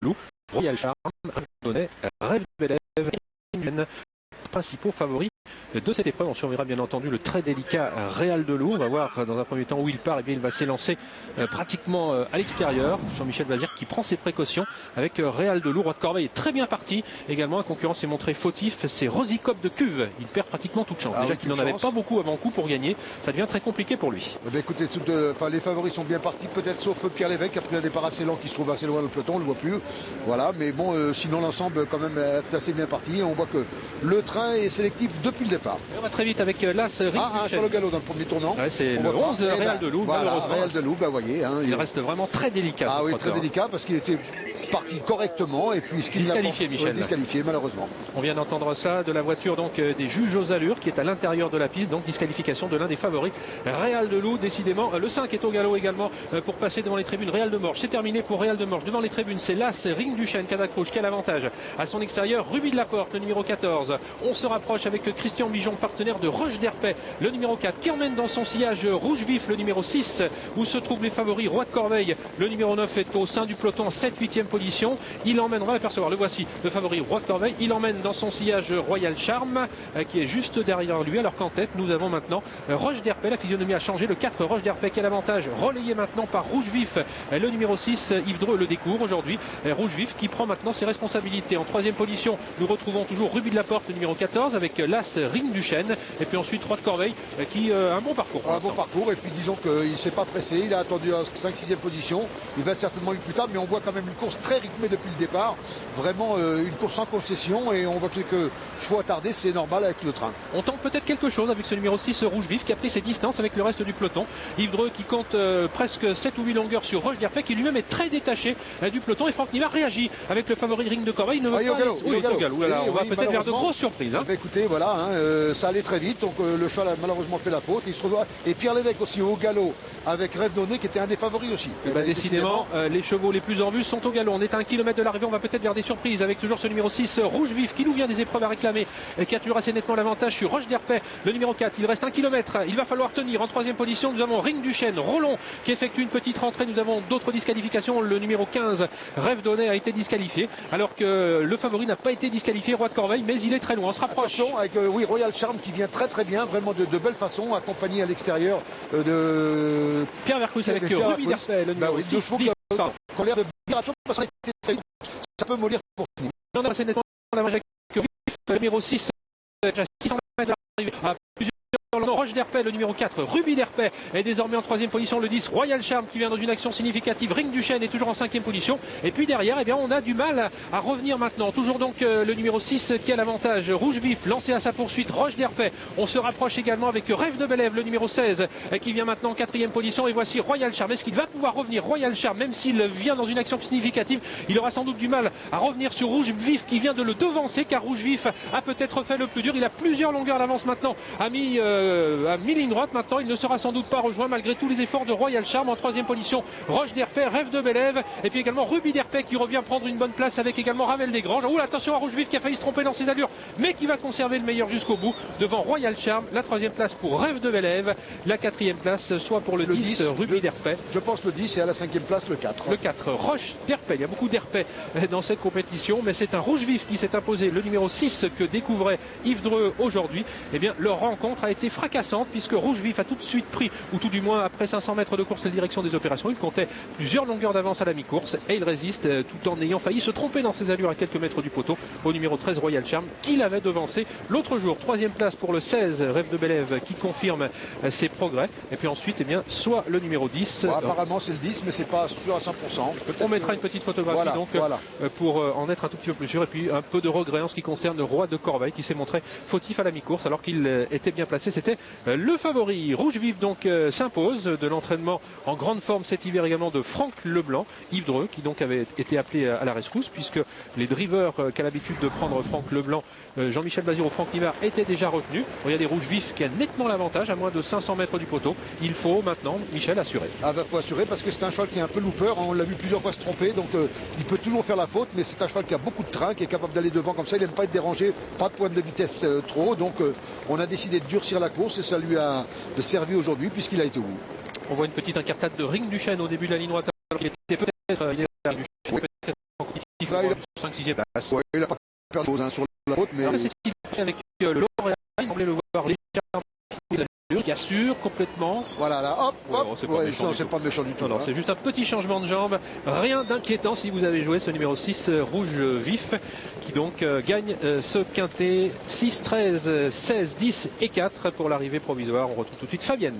Loup, Royal Charm, Rêve de Bélève, principaux favoris de cette épreuve. On surveillera bien entendu le très délicat Réal de Loup. On va voir dans un premier temps où il part. Et bien il va s'élancer pratiquement à l'extérieur. Jean-Michel Bazir qui prend ses précautions avec Réal de Loup. Roi de Corbeil est très bien parti. Également un concurrent s'est montré fautif, c'est Rosicop de Cuve. Il perd pratiquement toute chance. Déjà qu'il n'en avait pas beaucoup avant coup pour gagner. Ça devient très compliqué pour lui. Eh bien, écoutez, les favoris sont bien partis, peut-être sauf Pierre Lévesque qui a pris un départ assez lent, qui se trouve assez loin dans le peloton, on ne le voit plus. Voilà, mais bon, sinon l'ensemble quand même est assez bien parti. On voit que le train est sélectif depuis le départ. Et on va très vite avec l'As Ring. Sur le galop dans le premier tournant. Ouais, c'est le 11 Réal de Loup. Voilà, Réal de Loup, bah, voyez. Hein, il reste vraiment très délicat. Ah oui, très délicat parce qu'il était parti correctement et puis ce qu'il disqualifié, Michel. Disqualifié malheureusement. On vient d'entendre ça de la voiture donc des juges aux allures qui est à l'intérieur de la piste, donc disqualification de l'un des favoris, Réal de Loup. Décidément, le 5 est au galop également pour passer devant les tribunes. Réal de Morges, c'est terminé pour Réal de Morges. Devant les tribunes, c'est l'As Ring du Chêne, Cadac Rouge qui a l'avantage. À son extérieur, Ruby de la Porte, le numéro 14. On se rapproche avec Christian Bijon, partenaire de Roche d'Herpais, le numéro 4, qui emmène dans son sillage rouge vif, le numéro 6, où se trouvent les favoris. Roi de Corbeil, le numéro 9 est au sein du peloton en 7-8e position. Il emmène, on va l'apercevoir, le voici, le favori Roi de Corbeil. Il emmène dans son sillage Royal Charm, qui est juste derrière lui, alors qu'en tête, nous avons maintenant Roche d'Herpais. La physionomie a changé, le 4 Roche d'Herpais qui a l'avantage, relayé maintenant par Rouge Vif, le numéro 6, Yves Dreux le découvre aujourd'hui. Rouge Vif qui prend maintenant ses responsabilités. En 3e position, nous retrouvons toujours Ruby de la Porte, le numéro 14, avec l'As Ring du Chêne. Et puis ensuite, Roi de Corbeil, qui a un bon parcours. Un bon parcours, et puis disons qu'il ne s'est pas pressé, il a attendu en 5-6e position. Il va certainement plus tard, mais on voit quand même une course très rythmée depuis le départ. Vraiment une course sans concession, et on voit que choix tardé, c'est normal avec le train. On tente peut-être quelque chose avec ce numéro 6 Rouge Vif qui a pris ses distances avec le reste du peloton. Yves Dreux qui compte presque 7 ou 8 longueurs sur Roche d'Herpais, qui lui-même est très détaché du peloton, et Franck Nivard réagit avec le favori Ring de Corbeil. Il ne veut pas au galop. On va peut-être vers de grosses surprises. Hein. Écoutez, voilà, ça allait très vite, donc le cheval a malheureusement fait la faute. Et Pierre Lévesque aussi au galop avec Rêve Donné qui était un des favoris aussi. Décidément, les chevaux les plus en vue sont au galop. On est à 1 km de l'arrivée, on va peut-être vers des surprises avec toujours ce numéro 6 Rouge Vif qui nous vient des épreuves à réclamer, qui a toujours assez nettement l'avantage sur Roche d'Herpais, le numéro 4. Il reste 1 km, il va falloir tenir. En 3e position, nous avons Ring du Chêne, Rollon qui effectue une petite rentrée. Nous avons d'autres disqualifications. Le numéro 15 Rêve Donné a été disqualifié, alors que le favori n'a pas été disqualifié, Roi de Corbeil, mais il est très loin. On se rapproche. Avec Royal Charm qui vient très bien, vraiment de belle façon, accompagné à l'extérieur de Pierre Vercruz avec Ruby d'Herpais, le numéro 6. Qui ont l'air de viration parce qu'on a été très vite. Ça peut mollir pour finir. On a assez nettement l'avantage avec le numéro 6, déjà 600 mètres de l'arrivée. À plusieurs Roche d'Herpais, le numéro 4, Ruby d'Herpais est désormais en 3e position. Le 10, Royal Charm qui vient dans une action significative. Ring du Chêne est toujours en 5e position. Et puis derrière, eh bien, on a du mal à revenir maintenant. Toujours donc le numéro 6 qui a l'avantage. Rouge Vif lancé à sa poursuite. Roche d'Herpais. On se rapproche également avec Rêve de Bélève, le numéro 16 qui vient maintenant en 4e position. Et voici Royal Charm. Est-ce qu'il va pouvoir revenir? Royal Charm, même s'il vient dans une action significative, il aura sans doute du mal à revenir sur Rouge Vif qui vient de le devancer, car Rouge Vif a peut-être fait le plus dur. Il a plusieurs longueurs d'avance maintenant. A mis ligne droite maintenant, il ne sera sans doute pas rejoint malgré tous les efforts de Royal Charm. En 3e position, Roche d'Herpais, Rêve de Bélève, et puis également Ruby d'Herpais qui revient prendre une bonne place avec également Ravel Desgranges. Ouh, attention à Rouge Vif qui a failli se tromper dans ses allures, mais qui va conserver le meilleur jusqu'au bout devant Royal Charm. La 3e place pour Rêve de Bélève, la 4e place soit pour le 10 Ruby d'Herpais. Je pense le 10 et à la 5e place le 4. Le 4 Roche d'Herpais. Il y a beaucoup d'Herpais dans cette compétition, mais c'est un Rouge Vif qui s'est imposé, le numéro 6 que découvrait Yves Dreux aujourd'hui. Eh bien, leur rencontre a été fracassante puisque Rouge Vif a tout de suite pris, ou tout du moins après 500 mètres de course, la direction des opérations. Il comptait plusieurs longueurs d'avance à la mi-course et il résiste tout en ayant failli se tromper dans ses allures à quelques mètres du poteau au numéro 13 Royal Charm qui l'avait devancé l'autre jour. 3e place pour le 16 Rêve de Bélève qui confirme ses progrès, et puis ensuite eh bien, soit le numéro 10. Bon, apparemment c'est le 10 mais c'est pas sûr à 100%. On mettra une petite photographie pour en être un tout petit peu plus sûr, et puis un peu de regret en ce qui concerne le Roi de Corbeil qui s'est montré fautif à la mi-course alors qu'il était bien placé. C'était le favori. Rouge Vif donc s'impose de l'entraînement en grande forme cet hiver également de Franck Leblanc. Yves Dreux qui donc avait été appelé à la rescousse puisque les drivers qu'a l'habitude de prendre Franck Leblanc, Jean-Michel Bazir ou Franck Nivard étaient déjà retenus. Regardez Rouge Vif qui a nettement l'avantage à moins de 500 mètres du poteau. Il faut maintenant, Michel, assurer. Ah bah faut assurer parce que c'est un cheval qui est un peu looper, on l'a vu plusieurs fois se tromper, donc il peut toujours faire la faute, mais c'est un cheval qui a beaucoup de train, qui est capable d'aller devant comme ça, il n'aime pas être dérangé, pas de pointe de vitesse trop, donc on a décidé de durcir la course et ça lui a servi aujourd'hui puisqu'il a été au bout. On voit une petite incartade de Ring du Chêne au début de la ligne droite. Il était peut-être Là, il a 5-6e place. Ouais, il n'a pas perdu sur la faute, mais C'est avec le L'Oréal, il semblait le voir légèrement qui assure complètement. voilà, là, hop, hop. Oh, c'est pas méchant du tout. Non, c'est juste un petit changement de jambe, rien d'inquiétant si vous avez joué ce numéro 6 rouge vif qui donc gagne ce quintet 6, 13, 16, 10 et 4 pour l'arrivée provisoire. On retrouve tout de suite Fabienne.